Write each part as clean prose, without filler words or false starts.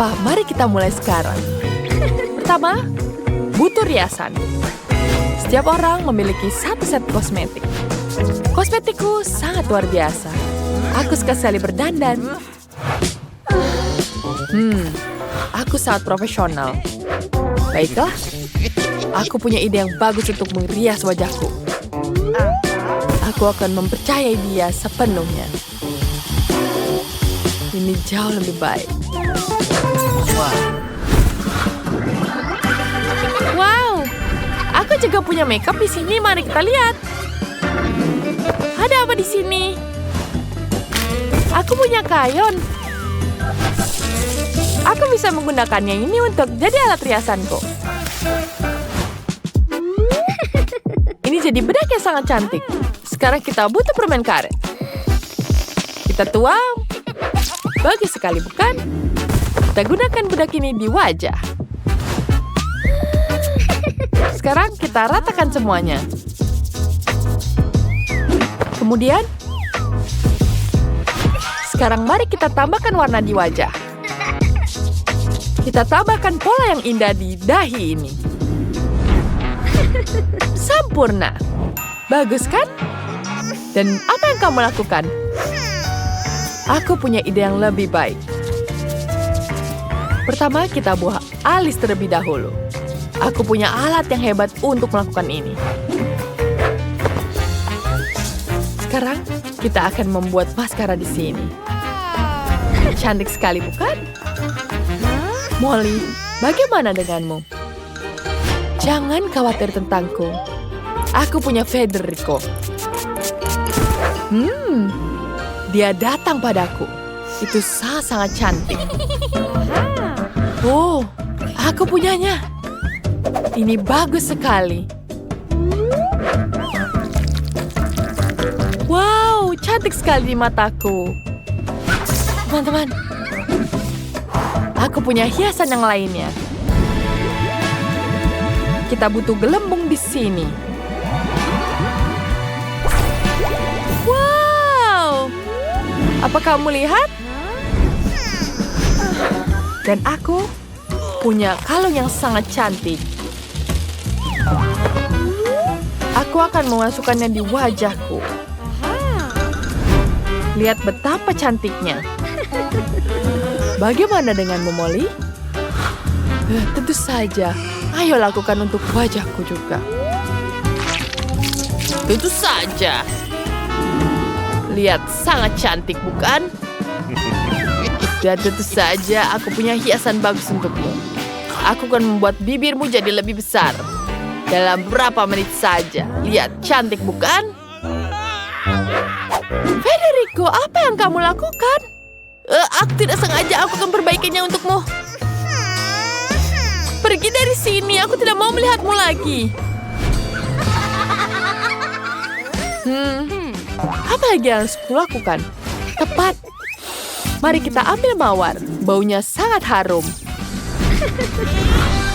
apa? Mari kita mulai sekarang. Pertama, butuh riasan. Setiap orang memiliki satu set kosmetik. Kosmetikku sangat luar biasa. Aku suka sekali berdandan. Aku sangat profesional. Baiklah, aku punya ide yang bagus untuk merias wajahku. Aku akan mempercayai dia sepenuhnya. Ini jauh lebih baik. Wow, aku juga punya makeup di sini. Mari kita lihat. Ada apa di sini? Aku punya kayon. Aku bisa menggunakannya ini untuk jadi alat riasanku. Ini jadi bedak yang sangat cantik. Sekarang kita butuh permen karet. Kita tuang. Bagus sekali, bukan? Kita gunakan bedak ini di wajah. Sekarang kita ratakan semuanya. Kemudian, sekarang mari kita tambahkan warna di wajah. Kita tambahkan pola yang indah di dahi ini. Sempurna. Bagus kan? Dan apa yang kamu lakukan? Aku punya ide yang lebih baik. Pertama, kita buah alis terlebih dahulu. Aku punya alat yang hebat untuk melakukan ini. Sekarang, kita akan membuat maskara di sini. Cantik sekali, bukan? Molly, bagaimana denganmu? Jangan khawatir tentangku. Aku punya Federico. Dia datang padaku. Itu sangat cantik. Oh, aku punyanya. Ini bagus sekali. Wow, cantik sekali di mataku. Teman-teman, aku punya hiasan yang lainnya. Kita butuh gelembung di sini. Wow! Apa kamu lihat? Dan aku punya kalung yang sangat cantik. Aku akan memasukkannya di wajahku. Lihat betapa cantiknya. Bagaimana denganmu, Molly? Tentu saja. Ayo lakukan untuk wajahku juga. Tentu saja. Lihat, sangat cantik, bukan? Dan tentu saja aku punya hiasan bagus untukmu. Aku akan membuat bibirmu jadi lebih besar. Dalam berapa menit saja. Lihat, cantik, bukan? Federico, apa yang kamu lakukan? Aku tidak sengaja, aku akan perbaikinya untukmu. Pergi dari sini, aku tidak mau melihatmu lagi. Apa lagi yang harus kulakukan? Tepat. Mari kita ambil mawar. Baunya sangat harum.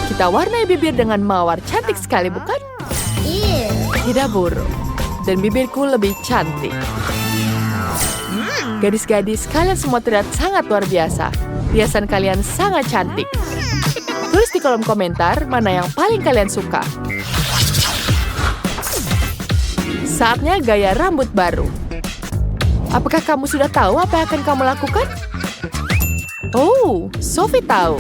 Kita warnai bibir dengan mawar. Cantik sekali, bukan? Tidak buruk. Dan bibirku lebih cantik. Gadis-gadis, kalian semua terlihat sangat luar biasa. Hiasan kalian sangat cantik. Tulis di kolom komentar mana yang paling kalian suka. Saatnya gaya rambut baru. Apakah kamu sudah tahu apa yang akan kamu lakukan? Oh, Sophie tahu.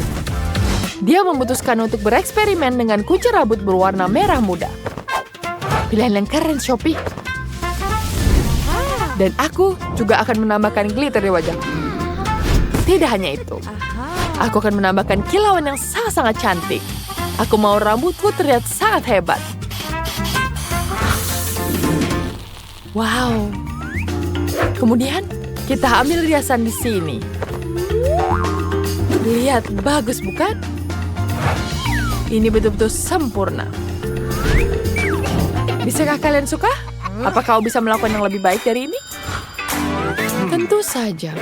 Dia memutuskan untuk bereksperimen dengan kuncir rambut berwarna merah muda. Pilihan yang keren, Sophie. Dan aku juga akan menambahkan glitter di wajahku. Tidak hanya itu. Aku akan menambahkan kilauan yang sangat-sangat cantik. Aku mau rambutku terlihat sangat hebat. Wow. Kemudian, kita ambil riasan di sini. Lihat, bagus bukan? Ini betul-betul sempurna. Bisakah kalian suka? Apa kau bisa melakukan yang lebih baik dari ini? Tentu saja.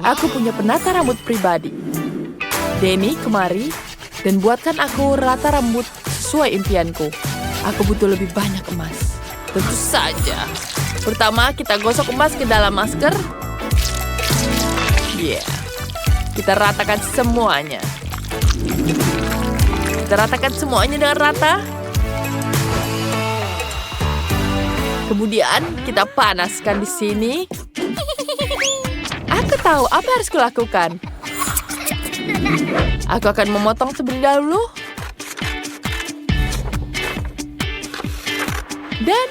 Aku punya penata rambut pribadi. Denny, kemari dan buatkan aku rata rambut sesuai impianku. Aku butuh lebih banyak emas. Tentu saja. Pertama, kita gosok emas ke dalam masker. Kita ratakan semuanya. Kita ratakan semuanya dengan rata. Kemudian kita panaskan di sini. Aku tahu apa yang harus kulakukan. Aku akan memotong terlebih dahulu. Dan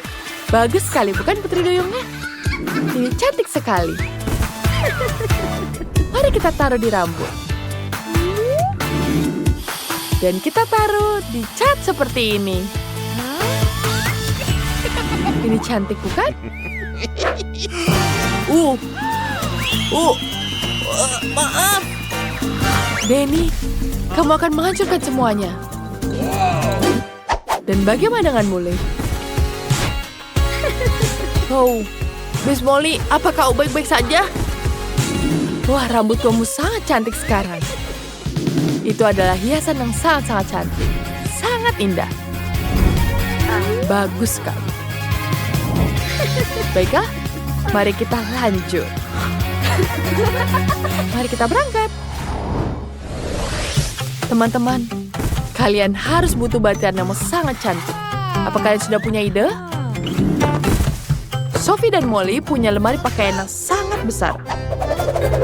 bagus sekali, bukan putri duyungnya? Ini cantik sekali. Mari kita taruh di rambut. Dan kita taruh di cat seperti ini. Ini cantik, bukan? Maaf. Denny, kamu akan menghancurkan semuanya. Dan bagaimana denganmu, Leif? Oh, Miss Molly, apa kau baik-baik saja? Wah, rambut kamu sangat cantik sekarang. Itu adalah hiasan yang sangat-sangat cantik. Sangat indah. Bagus sekali. Baiklah, mari kita lanjut. Mari kita berangkat. Teman-teman, kalian harus butuh batian yang sangat cantik. Apa kalian sudah punya ide? Sophie dan Molly punya lemari pakaian yang sangat besar.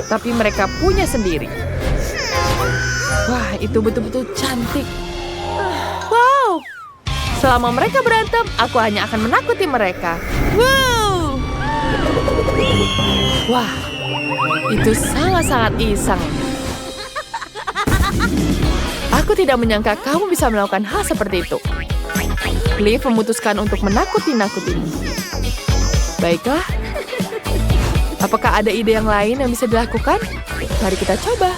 Tapi mereka punya sendiri. Wah, itu betul-betul cantik. Wow! Selama mereka berantem, aku hanya akan menakuti mereka. Wow! Wah, itu sangat-sangat iseng. Aku tidak menyangka kamu bisa melakukan hal seperti itu. Leif memutuskan untuk menakuti-nakutimu. Baiklah. Apakah ada ide yang lain yang bisa dilakukan? Mari kita coba.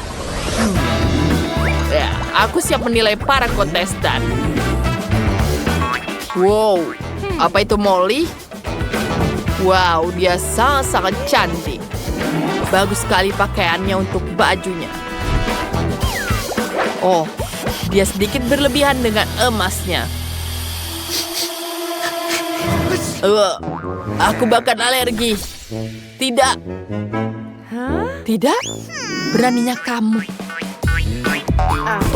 Ya, aku siap menilai para kontestan. Wow, apa itu Molly? Wow, dia sangat-sangat cantik. Bagus sekali pakaiannya untuk bajunya. Oh, dia sedikit berlebihan dengan emasnya. Aku bahkan alergi. Tidak. Tidak? Beraninya kamu.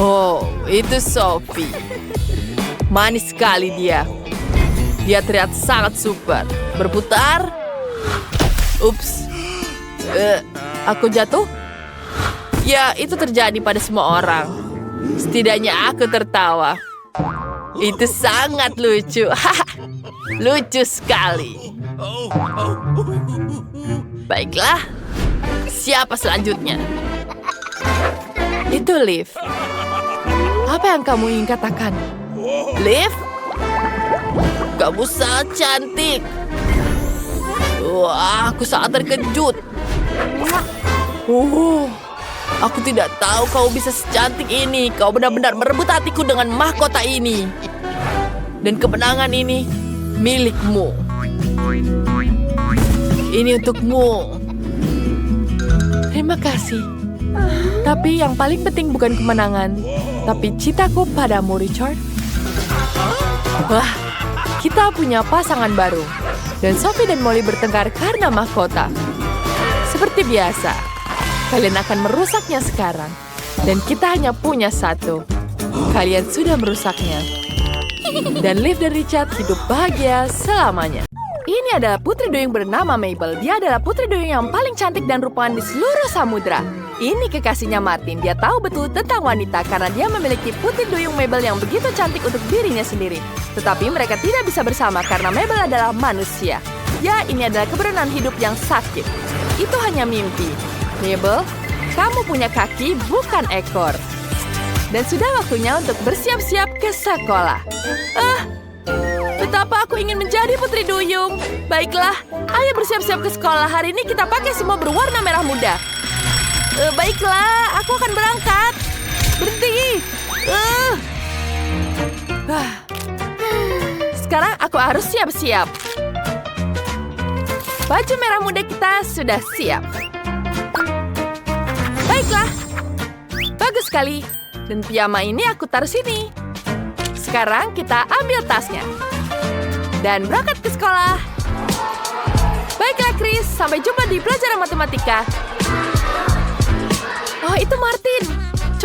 Oh, itu Sophie. Manis sekali dia. Dia terlihat sangat super. Berputar. Ups. Aku jatuh? Ya, itu terjadi pada semua orang. Setidaknya aku tertawa. Itu sangat lucu. Lucu sekali. Baiklah. Siapa selanjutnya? Itu Leif. Apa yang kamu ingin katakan? Leif? Kamu sangat cantik. Wah, aku sangat terkejut. Aku tidak tahu kau bisa secantik ini. Kau benar-benar merebut hatiku dengan mahkota ini. Dan kemenangan ini milikmu. Ini untukmu. Terima kasih. Tapi yang paling penting bukan kemenangan, tapi cintaku padamu, Richard. Wah, kita punya pasangan baru. Dan Sophie dan Molly bertengkar karena mahkota. Seperti biasa, kalian akan merusaknya sekarang. Dan kita hanya punya satu. Kalian sudah merusaknya. Dan Leif dan Richard hidup bahagia selamanya. Ini adalah putri duyung bernama Mabel. Dia adalah putri duyung yang paling cantik dan rupawan di seluruh samudra. Ini kekasihnya Martin. Dia tahu betul tentang wanita karena dia memiliki putri duyung Mabel yang begitu cantik untuk dirinya sendiri. Tetapi mereka tidak bisa bersama karena Mabel adalah manusia. Ya, ini adalah kebenaran hidup yang sakit. Itu hanya mimpi. Mabel, kamu punya kaki bukan ekor. Dan sudah waktunya untuk bersiap-siap ke sekolah. Betapa aku ingin menjadi putri duyung. Baiklah, ayo bersiap-siap ke sekolah. Hari ini kita pakai semua berwarna merah muda. Baiklah, aku akan berangkat. Berhenti. Sekarang aku harus siap-siap. Baju merah muda kita sudah siap. Baiklah. Bagus sekali. Dan piyama ini aku taruh sini. Sekarang kita ambil tasnya. Dan berangkat ke sekolah. Baiklah, Chris. Sampai jumpa di pelajaran matematika. Oh, itu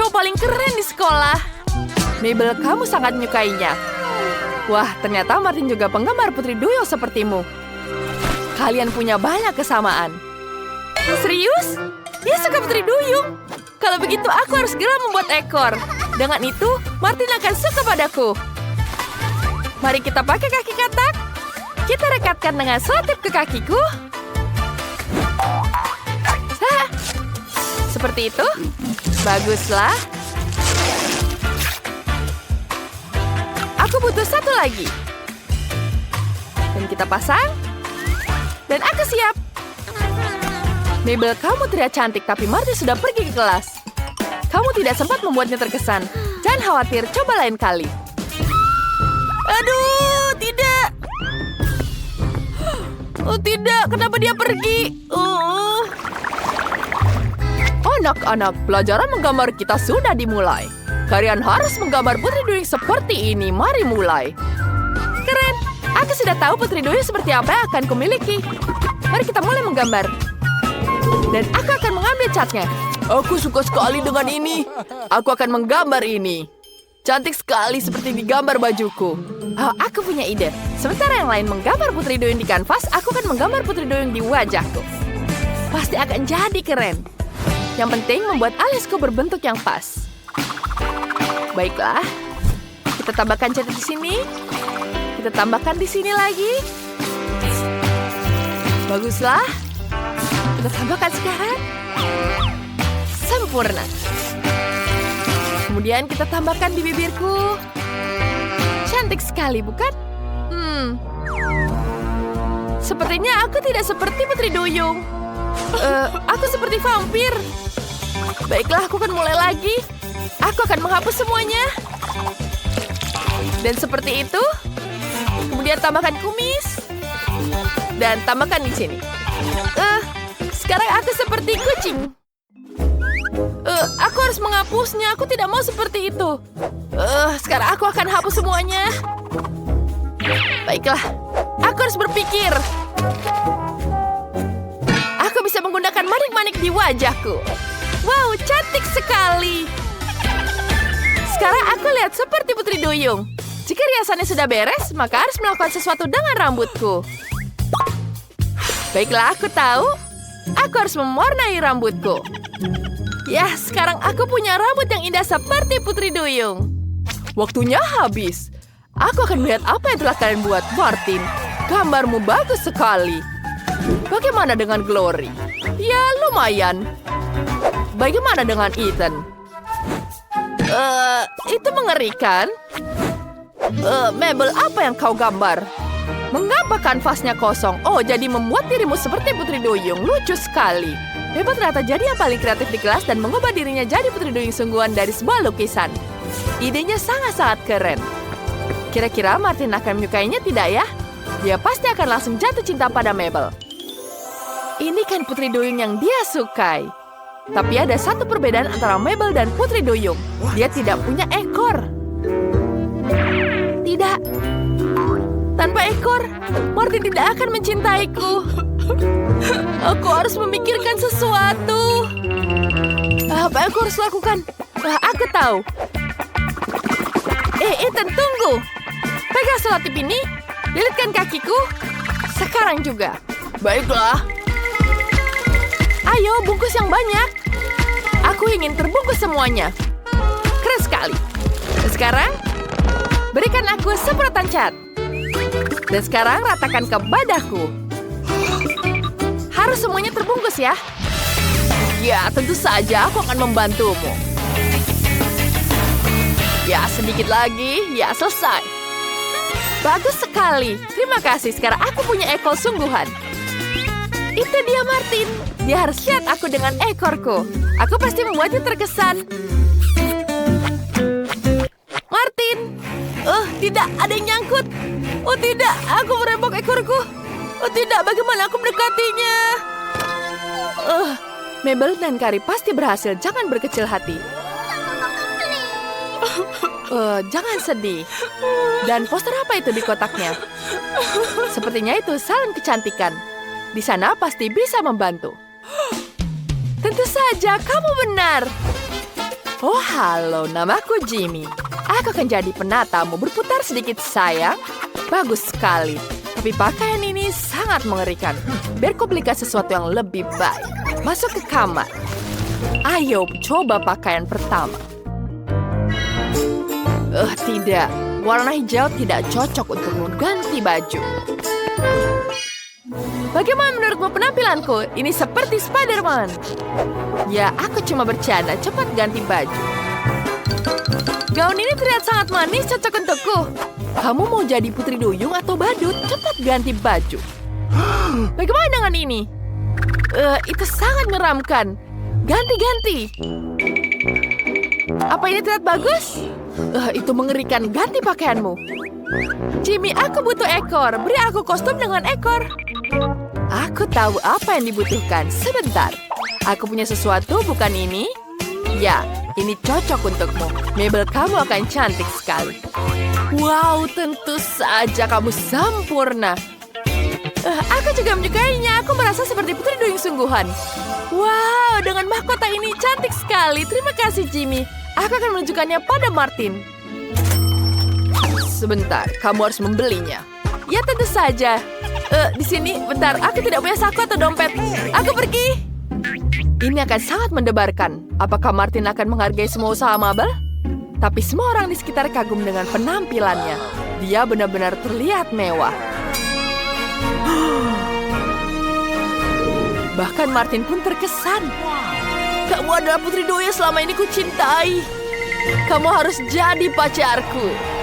cowok paling keren di sekolah. Mabel, kamu sangat menyukainya. Wah, ternyata Martin juga penggemar Putri Duyung sepertimu. Kalian punya banyak kesamaan. Serius? Dia suka Putri Duyung. Kalau begitu, aku harus segera membuat ekor. Dengan itu, Martin akan suka padaku. Mari kita pakai kaki katak. Kita rekatkan dengan selotip ke kakiku. Hah, seperti itu. Baguslah. Aku butuh satu lagi. Dan kita pasang. Dan aku siap. Mabel, kamu terlihat cantik, tapi Martin sudah pergi ke kelas. Kamu tidak sempat membuatnya terkesan. Jangan khawatir, coba lain kali. Aduh, tidak. Oh tidak, kenapa dia pergi? Anak-anak, pelajaran menggambar kita sudah dimulai. Kalian harus menggambar Putri Duyung seperti ini. Mari mulai. Keren. Aku sudah tahu Putri Duyung seperti apa yang akan kumiliki. Mari kita mulai menggambar. Dan aku akan mengambil catnya. Aku suka sekali dengan ini. Aku akan menggambar ini. Cantik sekali seperti di gambar bajuku. Oh, aku punya ide. Sementara yang lain menggambar Putri Duyung di kanvas, aku akan menggambar Putri Duyung di wajahku. Pasti akan jadi keren. Yang penting membuat alisku berbentuk yang pas. Baiklah. Kita tambahkan cat di sini. Kita tambahkan di sini lagi. Baguslah. Kita tambahkan sekarang. Sempurna. Kemudian kita tambahkan di bibirku. Cantik sekali, bukan? Sepertinya aku tidak seperti Putri Duyung. Aku seperti vampir. Baiklah, aku akan mulai lagi. Aku akan menghapus semuanya. Dan seperti itu. Kemudian tambahkan kumis. Dan tambahkan di sini. Sekarang aku seperti kucing. Aku harus menghapusnya. Aku tidak mau seperti itu. Sekarang aku akan hapus semuanya. Baiklah. Aku harus berpikir. Aku bisa menggunakan manik-manik di wajahku. Wow, cantik sekali. Sekarang aku lihat seperti Putri Duyung. Jika riasannya sudah beres, maka harus melakukan sesuatu dengan rambutku. Baiklah, aku tahu. Aku harus mewarnai rambutku. Ya, sekarang aku punya rambut yang indah seperti Putri Duyung. Waktunya habis. Aku akan melihat apa yang telah kalian buat, Martin. Gambarmu bagus sekali. Bagaimana dengan Glory? Ya, lumayan. Bagaimana dengan Ethan? Itu mengerikan. Mabel, apa yang kau gambar? Mengapa kanvasnya kosong? Oh, jadi membuat dirimu seperti Putri Duyung. Lucu sekali. Mabel ternyata jadi yang paling kreatif di kelas dan mengubah dirinya jadi Putri Duyung sungguhan dari sebuah lukisan. Idenya sangat-sangat keren. Kira-kira Martin akan menyukainya tidak ya? Dia pasti akan langsung jatuh cinta pada Mabel. Ini kan Putri Duyung yang dia sukai. Tapi ada satu perbedaan antara Mabel dan Putri Duyung. Dia tidak punya ekor. Tidak. Tanpa ekor, Martin tidak akan mencintaiku. Aku harus memikirkan sesuatu. Apa yang aku harus lakukan? Aku tahu. Ethan, tunggu. Pegang selotip ini. Lilitkan kakiku. Sekarang juga. Baiklah. Ayo, bungkus yang banyak. Aku ingin terbungkus semuanya. Keren sekali. Dan sekarang, berikan aku semprotan cat. Dan sekarang ratakan ke badahku. Harus semuanya terbungkus ya. Ya, tentu saja aku akan membantumu. Ya, sedikit lagi. Ya, selesai. Bagus sekali. Terima kasih. Sekarang aku punya ekor sungguhan. Itu dia Martin. Dia harus lihat aku dengan ekorku. Aku pasti membuatnya terkesan. Martin. Tidak. Ada yang nyangkut. Oh, tidak. Aku merembok ekorku. Oh, tidak. Bagaimana aku mendekatinya? Mabel dan Carrie pasti berhasil. Jangan berkecil hati. Jangan sedih. Dan poster apa itu di kotaknya? Sepertinya itu salon kecantikan. Di sana pasti bisa membantu. Tentu saja, kamu benar. Oh, halo, namaku Jimmy. Aku akan jadi penatamu. Berputar sedikit, sayang. Bagus sekali. Tapi pakaian ini sangat mengerikan. Biar kau belikan sesuatu yang lebih baik. Masuk ke kamar. Ayo, coba pakaian pertama. Tidak. Warna hijau tidak cocok untuk mengganti baju. Bagaimana menurutmu penampilanku? Ini seperti Spider-Man. Ya, aku cuma bercanda. Cepat ganti baju. Gaun ini terlihat sangat manis, cocok untukku. Kamu mau jadi putri duyung atau badut? Cepat ganti baju. Bagaimana dengan ini? Itu sangat menyeramkan. Ganti-ganti. Apa ini terlihat bagus? Itu mengerikan. Ganti pakaianmu. Jimmy, aku butuh ekor. Beri aku kostum dengan ekor. Aku tahu apa yang dibutuhkan. Sebentar. Aku punya sesuatu, bukan ini? Ya, ini cocok untukmu. Mebel kamu akan cantik sekali. Wow, tentu saja kamu sempurna. Aku juga menyukainya. Aku merasa seperti putri duyung sungguhan. Wow, dengan mahkota ini cantik sekali. Terima kasih, Jimmy. Aku akan menunjukkannya pada Martin. Sebentar, kamu harus membelinya. Ya, tentu saja. Di sini, bentar. Aku tidak punya saku atau dompet. Aku pergi. Ini akan sangat mendebarkan. Apakah Martin akan menghargai semua usaha Mabel? Tapi semua orang di sekitar kagum dengan penampilannya. Dia benar-benar terlihat mewah. Bahkan Martin pun terkesan. Kamu adalah putri duyung selama ini kucintai. Kamu harus jadi pacarku.